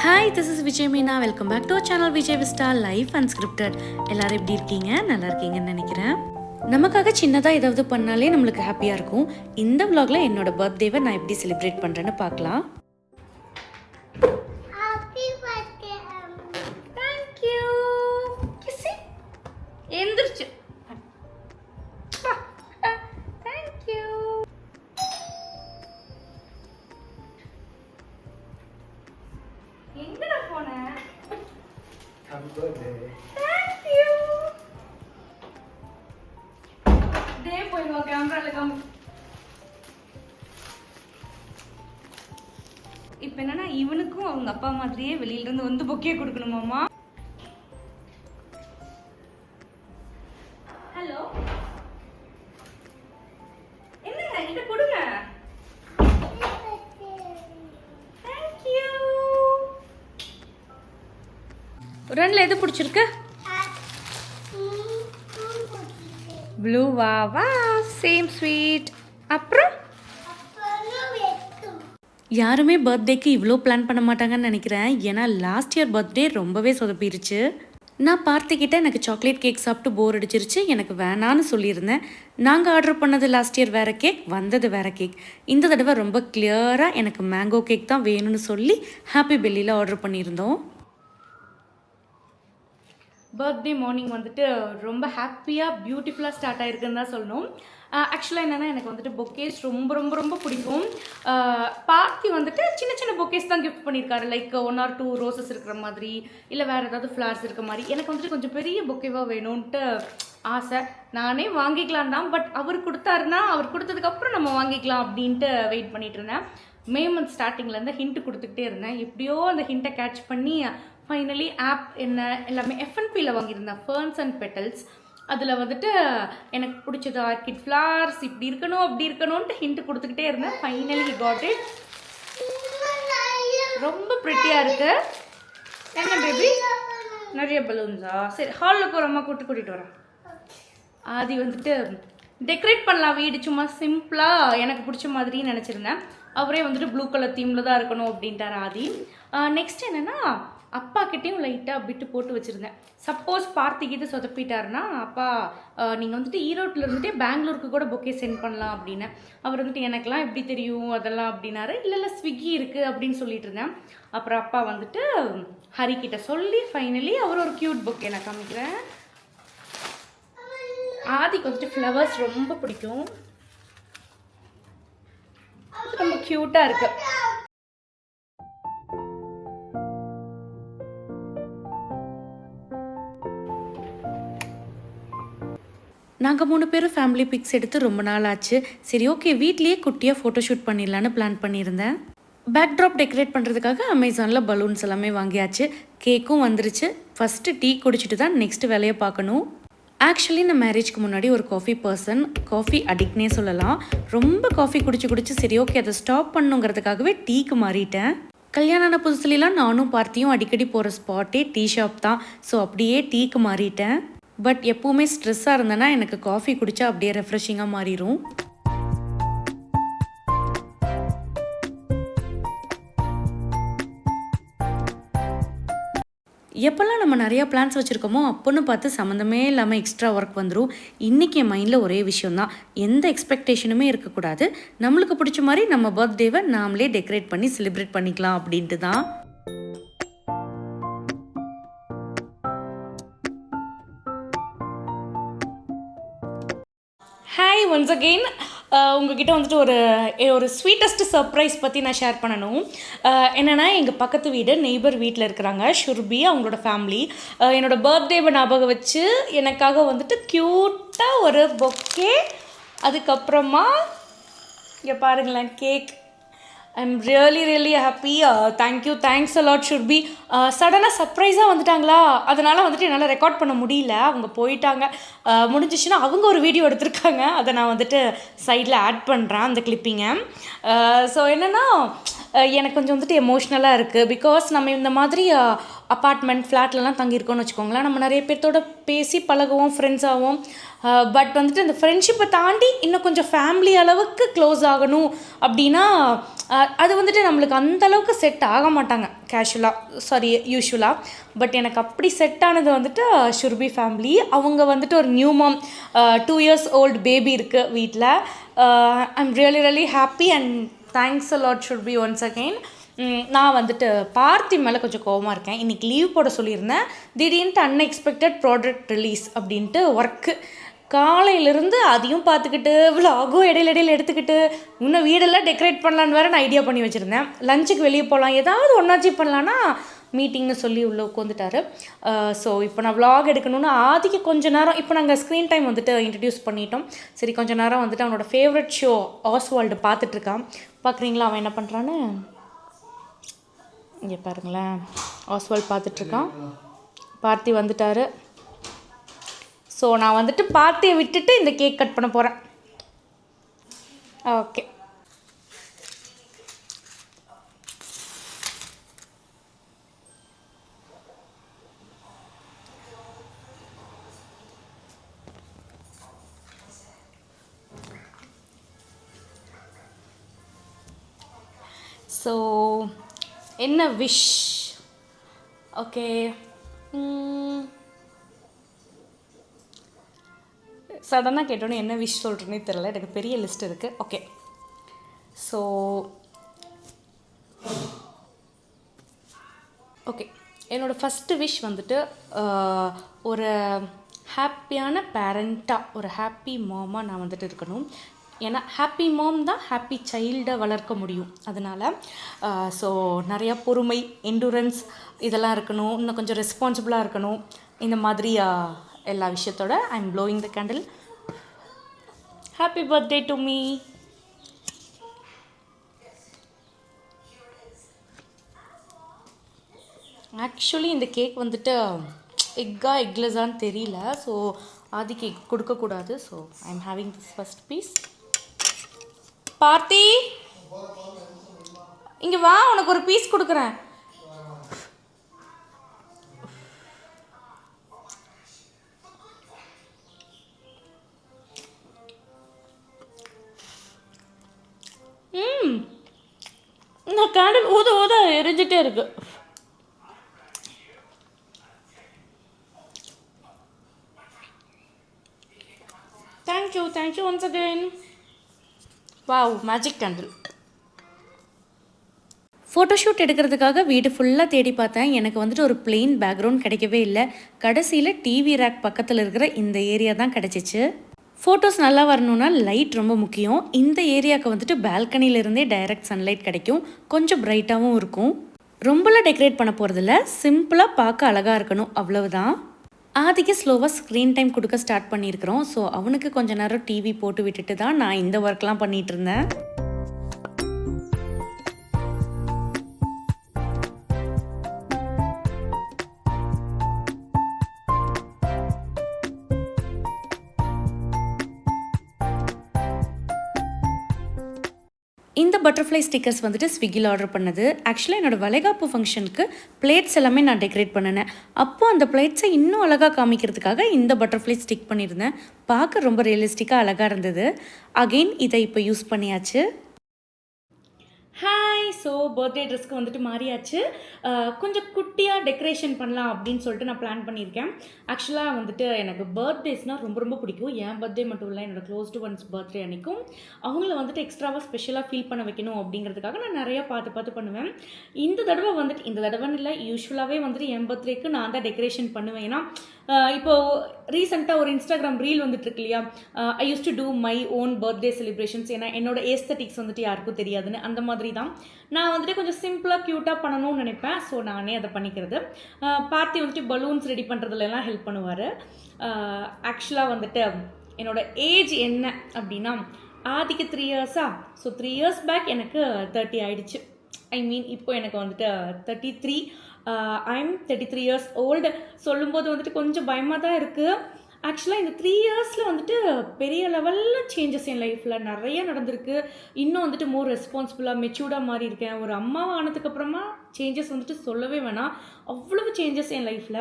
Hi, this is Vijay Meena. Welcome back to channel Vijay vista life unscripted. எல்லாரும் எப்படி இருக்கீங்க? நல்லா இருக்கீங்கன்னு நினைக்கிறேன். நமக்காக சின்னதாக ஏதாவது பண்ணாலே நம்மளுக்கு ஹாப்பியாக இருக்கும். இந்த vlogல என்னோட பர்த்டேவை நான் எப்படி செலிப்ரேட் பண்ணுறேன்னு பார்க்கலாம். எந்திரிச்சு எங்கடா போன? Happy birthday. Thank you. டே போய் வா, கேமரால காமி. இப்போ என்னன்னா இவனுக்கும் அவங்க அப்பா மாதிரியே வெளியில இருந்து வந்து பொக்கே கொடுக்கணுமாமா. ஹலோ, என்னங்க கிட்ட கொடுங்க. ரெண்டுல எது பிடிச்சிருக்கு? ப்ளூ. வா வா, சேம் ஸ்வீட். அப்புறம் யாருமே பர்த்டேக்கு இவ்வளோ பிளான் பண்ண மாட்டாங்கன்னு நினைக்கிறேன். ஏன்னா லாஸ்ட் இயர் பர்த்டே ரொம்பவே சொதப்பிருச்சு. நான் பார்த்திக்கிட்ட எனக்கு சாக்லேட் கேக் சாப்பிட்டு போர் அடிச்சிருச்சு, எனக்கு வேணான்னு சொல்லியிருந்தேன். நாங்கள் ஆர்டர் பண்ணது லாஸ்ட் இயர் வேறு கேக், வந்தது வேறு கேக். இந்த தடவை ரொம்ப கிளியராக எனக்கு மேங்கோ கேக் தான் வேணும்னு சொல்லி ஹாப்பி பெல்லியில் ஆர்டர் பண்ணியிருந்தோம். பர்த்டே மார்னிங் வந்துட்டு ரொம்ப ஹாப்பியாக பியூட்டிஃபுல்லாக ஸ்டார்ட் ஆகிருக்குன்னு தான் சொல்லணும். ஆக்சுவலாக என்னென்னா எனக்கு வந்துட்டு பொக்கேஸ் ரொம்ப ரொம்ப ரொம்ப பிடிக்கும். பார்த்தி வந்துட்டு சின்ன சின்ன பொக்கேஸ் தான் கிஃப்ட் பண்ணியிருக்காரு. லைக் 1 or 2 ரோசஸ் இருக்கிற மாதிரி, இல்லை வேறு ஏதாவது ஃப்ளவர்ஸ் இருக்க மாதிரி. எனக்கு வந்துட்டு கொஞ்சம் பெரிய பொக்கேவாக வேணும்ன்ட்டு ஆசை. நானே வாங்கிக்கலாம் தான், பட் அவர் கொடுத்தாருன்னா அவர் கொடுத்ததுக்கப்புறம் நம்ம வாங்கிக்கலாம் அப்படின்ட்டு வெயிட் பண்ணிகிட்டு இருந்தேன். மே மந்த் ஸ்டார்டிங்லேருந்து ஹிண்ட் கொடுத்துக்கிட்டே இருந்தேன். எப்படியோ அந்த ஹிண்ட்டை கேட்ச் பண்ணி ஃபைனலி ஆப் என்ன எல்லாமே FNPயில் வாங்கியிருந்தேன், ஃபர்ன்ஸ் அண்ட் பெட்டல்ஸ். அதில் வந்துட்டு எனக்கு பிடிச்சது ஆர்கிட் ஃப்ளவர்ஸ், இப்படி இருக்கணும் அப்படி இருக்கணும்ன்ட்டு ஹிண்ட் கொடுத்துக்கிட்டே இருந்தேன். Finally got it. ரொம்ப ப்ரிட்டியாக இருக்கு. என்ன பேபி, நிறைய பலூன்ஸா? சரி, ஹாலில் போகிறோமா, கூட்டிகிட்டு வரேன். ஆதி வந்துட்டு டெக்கரேட் பண்ணலாம் வீடு, சும்மா சிம்பிளாக எனக்கு பிடிச்ச மாதிரின்னு நினச்சிருந்தேன். அவரே வந்துட்டு ப்ளூ கலர் தீமில் தான் இருக்கணும் அப்படின்ட்டார் ஆதி. நெக்ஸ்ட் என்னென்னா அப்பா கிட்டேயும் லைட்டாக பிட்டு போட்டு வச்சுருந்தேன். சப்போஸ் பார்த்திக்கிட்டு சொதப்பிட்டாருன்னா, அப்பா நீங்கள் வந்துட்டு ஈரோட்டில் இருந்துகிட்டே பெங்களூருக்கு கூட பொக்கே சென்ட் பண்ணலாம் அப்படின்னு. அவர் வந்துட்டு எனக்கெல்லாம் எப்படி தெரியும் அதெல்லாம் அப்படின்னாரு. இல்லை ஸ்விக்கி இருக்குது அப்படின்னு சொல்லிட்டு இருந்தேன். அப்புறம் அப்பா வந்துட்டு ஹரிக்கிட்ட சொல்லி ஃபைனலி அவர் ஒரு க்யூட் பொக்கே நான் காமிக்கிறேன். ஆதிக்கு வந்துட்டு ஃப்ளவர்ஸ் ரொம்ப பிடிக்கும், ரொம்ப க்யூட்டாக இருக்கு. நாங்கள் 3 பேரும் ஃபேமிலி பிக்ஸ் எடுத்து ரொம்ப நாள் ஆச்சு. சரி, ஓகே, வீட்லேயே குட்டியாக ஃபோட்டோ ஷூட் பண்ணிடலான்னு பிளான் பண்ணியிருந்தேன். பேக்ட்ராப் டெக்கரேட் பண்ணுறதுக்காக அமேசானில் பலூன்ஸ் எல்லாமே வாங்கியாச்சு. கேக்கும் வந்துருச்சு. ஃபஸ்ட்டு டீ குடிச்சிட்டு தான் நெக்ஸ்ட் வேலையை பார்க்கணும். ஆக்சுவலி நான் மேரேஜ்க்கு முன்னாடி ஒரு காஃபி பர்சன், காஃபி அடிக்ட்னே சொல்லலாம். ரொம்ப காஃபி குடிச்சு சரி ஓகே அதை ஸ்டாப் பண்ணுங்கிறதுக்காகவே டீக்கு மாறிட்டேன். கல்யாணம் ஆன புதுசுலாம் நானும் பார்த்தியும் அடிக்கடி போகிற ஸ்பாட்டே டீ ஷாப் தான். ஸோ அப்படியே டீக்கு மாறிட்டேன். பட் எப்போவுமே ஸ்ட்ரெஸ்ஸாக இருந்தேன்னா எனக்கு காஃபி குடித்தா அப்படியே ரெஃப்ரெஷிங்காக மாறிடும். எப்போல்லாம் நம்ம நிறையா பிளான்ஸ் வச்சுருக்கோமோ அப்போன்னு பார்த்து சம்மந்தமே இல்லாமல் எக்ஸ்ட்ரா ஒர்க் வந்துடும். இன்றைக்கி என் மைண்டில் ஒரே விஷயந்தான், எந்த எக்ஸ்பெக்டேஷனுமே இருக்கக்கூடாது. நம்மளுக்கு பிடிச்ச மாதிரி நம்ம பர்த்டேவை நாமளே டெக்கரேட் பண்ணி செலிப்ரேட் பண்ணிக்கலாம் அப்படின்ட்டு தான். ஹாய், ஒன்ஸ் அகெயின் உங்ககிட்ட வந்துட்டு ஒரு ஸ்வீட்டஸ்ட் சர்ப்ரைஸ் பற்றி நான் ஷேர் பண்ணணும். என்னென்னா எங்கள் பக்கத்து வீடு நெய்பர் வீட்டில் இருக்கிறாங்க ஷுர்பி, அவங்களோட ஃபேமிலி. என்னோடய பர்த்டேவை ஞாபகம் வச்சு எனக்காக வந்துட்டு க்யூட்டாக ஒரு பொக்கே, அதுக்கப்புறமா இங்கே பாருங்களேன் cake. I'm really happy. Thanks a lot Shurbi. சடனாக சர்ப்ரைஸாக வந்துட்டாங்களா, அதனால் வந்துட்டு என்னால் ரெக்கார்ட் பண்ண முடியல. அவங்க போயிட்டாங்க. முடிஞ்சிச்சுன்னா அவங்க ஒரு வீடியோ எடுத்திருக்காங்க, அதை நான் வந்துட்டு சைடில் ஆட் பண்ணுறேன் அந்த கிளிப்பிங்கை. ஸோ என்னென்னா எனக்கு கொஞ்சம் வந்துட்டு எமோஷ்னலாக இருக்குது. பிகாஸ் நம்ம இந்த மாதிரி அப்பார்ட்மெண்ட் ஃப்ளாட்லலாம் தங்கியிருக்கோன்னு வச்சுக்கோங்களேன், நம்ம நிறைய பேர்த்தோட பேசி பழகுவோம், ஃப்ரெண்ட்ஸாகவும். பட் வந்துட்டு அந்த ஃப்ரெண்ட்ஷிப்பை தாண்டி இன்னும் கொஞ்சம் ஃபேமிலி அளவுக்கு க்ளோஸ் ஆகணும் அப்படின்னா அது வந்துட்டு நம்மளுக்கு அந்தளவுக்கு செட் ஆக மாட்டாங்க. யூஷுவலாக. பட் எனக்கு அப்படி செட் ஆனது வந்துட்டு ஷுர்பி ஃபேமிலி. அவங்க வந்துட்டு ஒரு new mom, 2 years old baby இருக்குது வீட்டில். I'm really happy and thanks a lot Shurbi once again. நான் வந்துட்டு பார்த்தி மேலே கொஞ்சம் கோவமாக இருக்கேன். இன்றைக்கி லீவ் போட சொல்லியிருந்தேன். திடீர்னு அன்எக்ஸ்பெக்டட் ப்ராடக்ட் ரிலீஸ் அப்படின்ட்டு ஒர்க்கு காலையிலேருந்து அதையும் பார்த்துக்கிட்டு விலாகும் இடையில எடுத்துக்கிட்டு இன்னும் வீடெல்லாம் டெக்கரேட் பண்ணலான்னு வேறு நான் ஐடியா பண்ணி வச்சுருந்தேன். லஞ்சுக்கு வெளியே போகலாம், ஏதாவது ஒன்றாச்சி பண்ணலான்னா மீட்டிங்னு சொல்லி உள்ளே உட்காந்துட்டாரு. ஸோ இப்போ நான் விலாக் எடுக்கணும்னு ஆதிக்கு கொஞ்சம் நேரம், இப்போ நாங்கள் ஸ்க்ரீன் டைம் வந்துட்டு இன்ட்ரடியூஸ் பண்ணிட்டோம். சரி கொஞ்சம் நேரம் வந்துட்டு அவனோட ஃபேவரட் ஷோ ஆஸ்வால்டு பார்த்துட்ருக்கான். பார்க்குறீங்களா அவன் என்ன பண்ணுறான்னு? இங்கே பாருங்களேன், ஆஸ்வால்டு பார்த்துட்ருக்கான். பார்த்தி வந்துட்டார். ஸோ நான் வந்துட்டு பார்த்தியை விட்டுட்டு இந்த கேக் கட் பண்ண போகிறேன். ஓகே. ஸோ என்ன விஷ்? ஓகே, சடனாக கேட்டோன்னே என்ன விஷ் சொல்கிறேன்னே தெரில. எனக்கு பெரிய லிஸ்ட் இருக்குது. ஓகே, ஸோ என்னோடய ஃபஸ்ட்டு விஷ் வந்துட்டு ஒரு ஹாப்பியான பேரண்ட்டாக, ஒரு ஹாப்பி மாமாக நான் வந்துட்டு இருக்கணும். ஏன்னா ஹாப்பி மாம் தான் ஹாப்பி சைல்டை வளர்க்க முடியும். அதனால் ஸோ நிறையா பொறுமை, என்டூரன்ஸ் இதெல்லாம் இருக்கணும். இன்னும் கொஞ்சம் ரெஸ்பான்சிபிளாக இருக்கணும். இந்த மாதிரி எல்லா விஷயத்தோட I am blowing the candle. Happy birthday to me. Actually இந்த கேக் வந்துட்டு எக்லெஸ்ஸான்னு தெரியல. ஸோ ஆதிக்கு எக் கொடுக்கக்கூடாது. So I am having this first piece. Parthi இங்கே வா, உனக்கு ஒரு பீஸ் கொடுக்குறேன். இந்த கேண்டில் ஊத எரிஞ்சிட்டே இருக்கு. Thank you once again. Wow, magic candle. Photoshoot எடுக்கிறதுக்காக வீடு ஃபுல்லாக தேடி பார்த்தேன். எனக்கு வந்துட்டு ஒரு பிளெயின் பேக்ரவுண்ட் கிடைக்கவே இல்லை. கடைசியில் டிவி ரேக் பக்கத்தில் இருக்கிற இந்த ஏரியா தான் கிடச்சிச்சு. ஃபோட்டோஸ் நல்லா வரணும்னா லைட் ரொம்ப முக்கியம். இந்த ஏரியாவுக்கு வந்துட்டு பால்கனியிலேருந்தே டைரக்ட் சன்லைட் கிடைக்கும். கொஞ்சம் பிரைட்டாகவும் இருக்கும். ரொம்பலாம் டெக்கரேட் பண்ண போகிறதில்ல, சிம்பிளாக பார்க்க அழகாக இருக்கணும், அவ்வளவுதான். ஆதிக்கு ஸ்லோவாக ஸ்க்ரீன் டைம் கொடுக்க ஸ்டார்ட் பண்ணியிருக்கிறோம். ஸோ அவனுக்கு கொஞ்சம் நேரம் டிவி போட்டு விட்டுட்டு தான் நான் இந்த ஒர்க்லாம் பண்ணிகிட்டு இருந்தேன். இந்த பட்டர்ஃப்ளை ஸ்டிக்கர்ஸ் வந்துட்டு ஸ்விக்கியில் ஆர்டர் பண்ணது. ஆக்சுவலாக என்னோடய வளைகாப்பு ஃபங்க்ஷனுக்கு பிளேட்ஸ் எல்லாமே நான் டெக்கரேட் பண்ணினேன். அப்போது அந்த பிளேட்ஸை இன்னும் அழகாக காமிக்கிறதுக்காக இந்த பட்டர்ஃப்ளை ஸ்டிக் பண்ணியிருந்தேன். பார்க்க ரொம்ப ரியலிஸ்டிக்காக அழகாக இருந்தது. அகெயின் இதை இப்போ யூஸ் பண்ணியாச்சு. ஹாய், ஸோ பர்த்டே ட்ரெஸ்க்கு வந்துட்டு மாறியாச்சு. கொஞ்சம் குட்டியாக டெக்கரேஷன் பண்ணலாம் அப்படின்னு சொல்லிட்டு நான் பிளான் பண்ணியிருக்கேன். ஆக்சுவலாக வந்துட்டு எனக்கு பர்த்டேஸ்னால் ரொம்ப பிடிக்கும். என் பர்த்டே மட்டும் இல்லை, என்னோடய க்ளோஸ்டு ஒன்ஸ் பர்த்டே அன்றைக்கும் அவங்கள வந்துட்டு எக்ஸ்ட்ராவாக ஸ்பெஷலாக ஃபீல் பண்ண வைக்கணும் அப்படிங்கிறதுக்காக நான் நிறையா பார்த்து பண்ணுவேன். இந்த தடவைன்னு இல்லை, யூஸ்வலாகவே வந்துட்டு என் பர்த்டேக்கு நான் தான் டெக்கரேஷன் பண்ணுவேன். ஏன்னா இப்போது ரீசெண்டாக ஒரு இன்ஸ்டாகிராம் ரீல் வந்துட்டுருக்கு இல்லையா, I use to do my own birthday celebrations. ஏன்னா என்னோட ஏஸ்தட்டிக்ஸ் வந்துட்டு யாருக்கும் தெரியாதுன்னு, அந்த மாதிரி தான் நான் வந்துட்டு கொஞ்சம் சிம்பிளாக க்யூட்டாக பண்ணணும்னு நினைப்பேன். ஸோ நானே அதை பண்ணிக்கிறது. பார்த்தி வந்துட்டு பலூன்ஸ் ரெடி பண்ணுறதுலாம் ஹெல்ப் பண்ணுவார். ஆக்சுவலாக வந்துட்டு என்னோட ஏஜ் என்ன அப்படின்னா, ஆதிக்கு 3 years. ஸோ 3 years பேக் எனக்கு 30 ஆயிடுச்சு. ஐ மீன் இப்போ எனக்கு வந்துட்டு 33. I'm 33 years old. சொல்லும்போது வந்துட்டு கொஞ்சம் பயமாக தான் இருக்குது. ஆக்சுவலாக இந்த 3 yearsல வந்துட்டு பெரிய லெவலில் சேஞ்சஸ் என் லைஃப்பில் நிறைய நடந்திருக்கு. இன்னும் வந்துட்டு மோர் ரெஸ்பான்சிபிளாக மெச்சூர்டாக மாறி இருக்கேன். ஒரு அம்மாவாக ஆனதுக்கப்புறமா சேஞ்சஸ் வந்துட்டு சொல்லவே வேணாம், அவ்வளவு சேஞ்சஸ் என் லைஃப்பில்.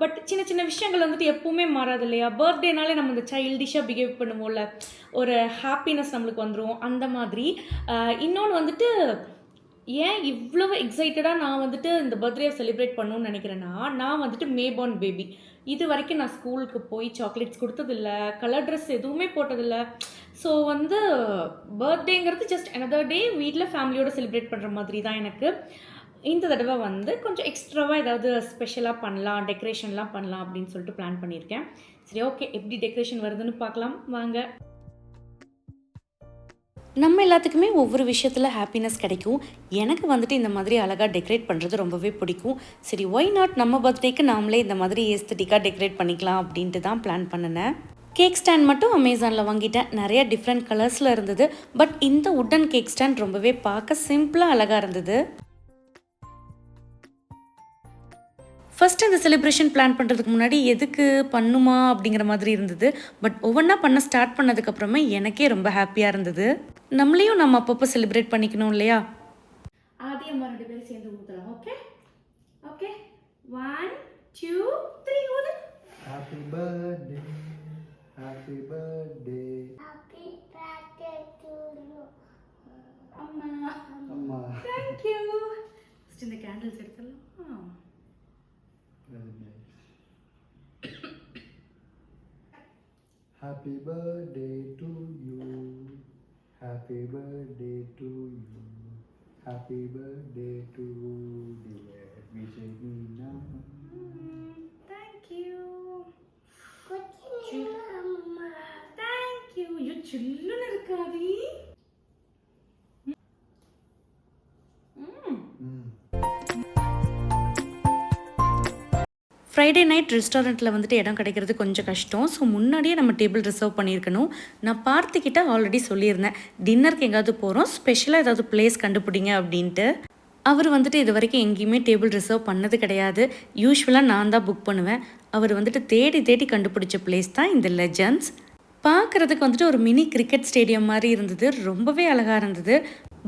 பட் சின்ன விஷயங்கள் வந்துட்டு எப்பவுமே மாறாது இல்லையா. பர்த்டேனாலே நம்ம இந்த சைல்டிஷாக பிஹேவ் பண்ணுவோம்ல, ஒரு ஹாப்பினஸ் நம்மளுக்கு வந்துடும். அந்த மாதிரி இன்னொன்று வந்துட்டு ஏன் இவ்வளவு எக்ஸைட்டடாக நான் வந்துட்டு இந்த பர்த்டே செலிப்ரேட் பண்ணணும்னு நினைக்கிறேன்னா, நான் வந்துட்டு மேபார்ன் பேபி. இது வரைக்கும் நான் ஸ்கூலுக்கு போய் சாக்லேட்ஸ் கொடுத்ததில்ல, கலர் ட்ரெஸ் எதுவுமே போட்டதில்ல. ஸோ வந்து பர்த்டேங்கிறது ஜஸ்ட் another டே வீட்டில் ஃபேமிலியோடு செலிப்ரேட் பண்ணுற மாதிரி தான் எனக்கு. இந்த தடவை வந்து கொஞ்சம் எக்ஸ்ட்ராவாக ஏதாவது ஸ்பெஷலாக பண்ணலாம், டெக்கரேஷன்லாம் பண்ணலாம் அப்படின்னு சொல்லிட்டு பிளான் பண்ணியிருக்கேன். சரி, ஓகே, எப்படி டெக்கரேஷன் வருதுன்னு பார்க்கலாம் வாங்க. நம்ம எல்லாத்துக்குமே ஒவ்வொரு விஷயத்தில் ஹாப்பினஸ் கிடைக்கும். எனக்கு வந்துட்டு இந்த மாதிரி அழகாக டெக்கரேட் பண்ணுறது ரொம்பவே பிடிக்கும். சரி, ஒய் நாட் நம்ம பர்த்டேக்கு நாமளே இந்த மாதிரி ஏஸ்தட்டிக்காக டெக்கரேட் பண்ணிக்கலாம் அப்படின்ட்டு தான் பிளான் பண்ணினேன். கேக் ஸ்டாண்ட் மட்டும் அமேசானில் வாங்கிட்டேன். நிறைய டிஃப்ரெண்ட் கலர்ஸில் இருந்தது. பட் இந்த உட்டன் கேக் ஸ்டாண்ட் ரொம்பவே பார்க்க சிம்பிளாக அழகாக இருந்தது. ஃபஸ்ட்டு இந்த செலிப்ரேஷன் பிளான் பண்ணுறதுக்கு முன்னாடி எதுக்கு பண்ணுமா அப்படிங்கிற மாதிரி இருந்தது. பட் ஒவ்வொன்றா பண்ண ஸ்டார்ட் பண்ணதுக்கப்புறமே எனக்கே ரொம்ப ஹாப்பியாக இருந்தது. நம்மளையும் நம்ம அப்பப்போ செலிப்ரேட் பண்ணிக்கணும் இல்லையா? ஆதி அம்மா 2 பேரும் சேர்ந்து ஊற்றலாம். ஓகே ஓகே, 1 2 3 ஊது. Happy birthday, happy birthday. Happy birthday to you. அம்மா அம்மா. Thank you. ஃபஸ்ட் இந்த கேண்டில்ஸ் எடுத்துடலாம். Very nice. Happy birthday to you. Happy birthday to you. Happy birthday to dear Vijayina. Thank you. Good evening, Mama. Thank you. You chillun irukadi. Friday night ரெஸ்டாரண்ட்டில் வந்துட்டு இடம் கிடைக்கிறது கொஞ்சம் கஷ்டம். So முன்னாடியே நம்ம டேபிள் ரிசர்வ் பண்ணியிருக்கணும். நான் பார்த்துக்கிட்ட ஆல்ரெடி சொல்லியிருந்தேன், டின்னருக்கு எங்கேயாவது போகிறோம், ஸ்பெஷலாக ஏதாவது பிளேஸ் கண்டுபிடிங்க அப்படின்ட்டு. அவர் வந்துட்டு இது வரைக்கும் எங்கேயுமே டேபிள் ரிசர்வ் பண்ணது கிடையாது. யூஸ்வலாக நான் தான் புக் பண்ணுவேன். அவர் வந்துட்டு தேடி தேடி கண்டுபிடிச்ச பிளேஸ் தான் இந்த லெஜண்ட்ஸ். பார்க்குறதுக்கு வந்துட்டு ஒரு மினி கிரிக்கெட் ஸ்டேடியம் மாதிரி இருந்தது. ரொம்பவே அழகாக இருந்தது.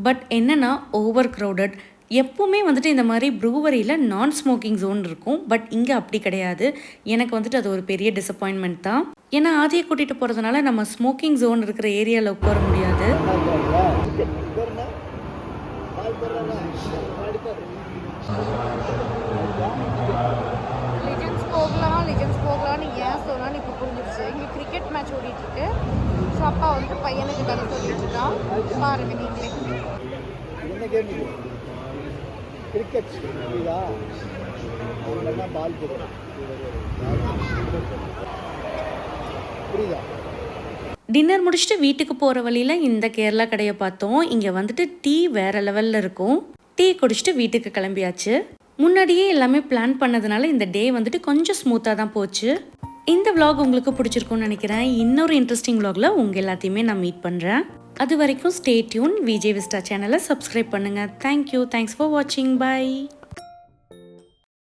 பட் என்னென்னா ஓவர் க்ரௌடட். எப்போவுமே வந்துட்டு இந்த மாதிரி ப்ரூவரியில் நான் ஸ்மோக்கிங் ஜோன் இருக்கும். பட் இங்கே அப்படி கிடையாது. எனக்கு வந்துட்டு அது ஒரு பெரிய டிசப்பாயின்மெண்ட் தான். ஏன்னா ஆதியை கூட்டிகிட்டு போகிறதுனால நம்ம ஸ்மோக்கிங் ஜோன் இருக்கிற ஏரியாவில் உட்கார முடியாது. லெஜண்ட்ஸ் போகலான்னு ஏன் சொன்னான்னு இப்போ புரிஞ்சிருச்சு. இங்கே கிரிக்கெட் மேட்ச் ஓடிட்டுருக்கு. ஸோ அப்பா வந்து பையனுக்கு கதை சொல்லிட்டு இருக்கான். பாருங்க நீங்களே. என்ன கேம் இது? கிரிக்கெட் புரியுதா? அவங்கள பால் போடுறோம். புரியுதா? டின்னர் முடிச்சுட்டு வீட்டுக்கு போகிற வழியில் இந்த கேரளா கடையை பார்த்தோம். இங்கே வந்துட்டு டீ வேறு லெவலில் இருக்கும். டீ குடிச்சிட்டு வீட்டுக்கு கிளம்பியாச்சு. முன்னாடியே எல்லாமே பிளான் பண்ணதுனால இந்த டே வந்துட்டு கொஞ்சம் ஸ்மூத்தாக தான் போச்சு. இந்த vlog உங்களுக்கு பிடிச்சிருக்கும்னு நினைக்கிறேன். இன்னொரு இன்ட்ரெஸ்டிங் vlogல உங்கள் எல்லாத்தையுமே நான் மீட் பண்ணுறேன். அது வரைக்கும் ஸ்டே டியூன். விஜய் விஸ்டா சேனலை சப்ஸ்கிரைப் பண்ணுங்கள். தேங்க்யூ. தேங்க்ஸ் ஃபார் வாட்சிங். பை.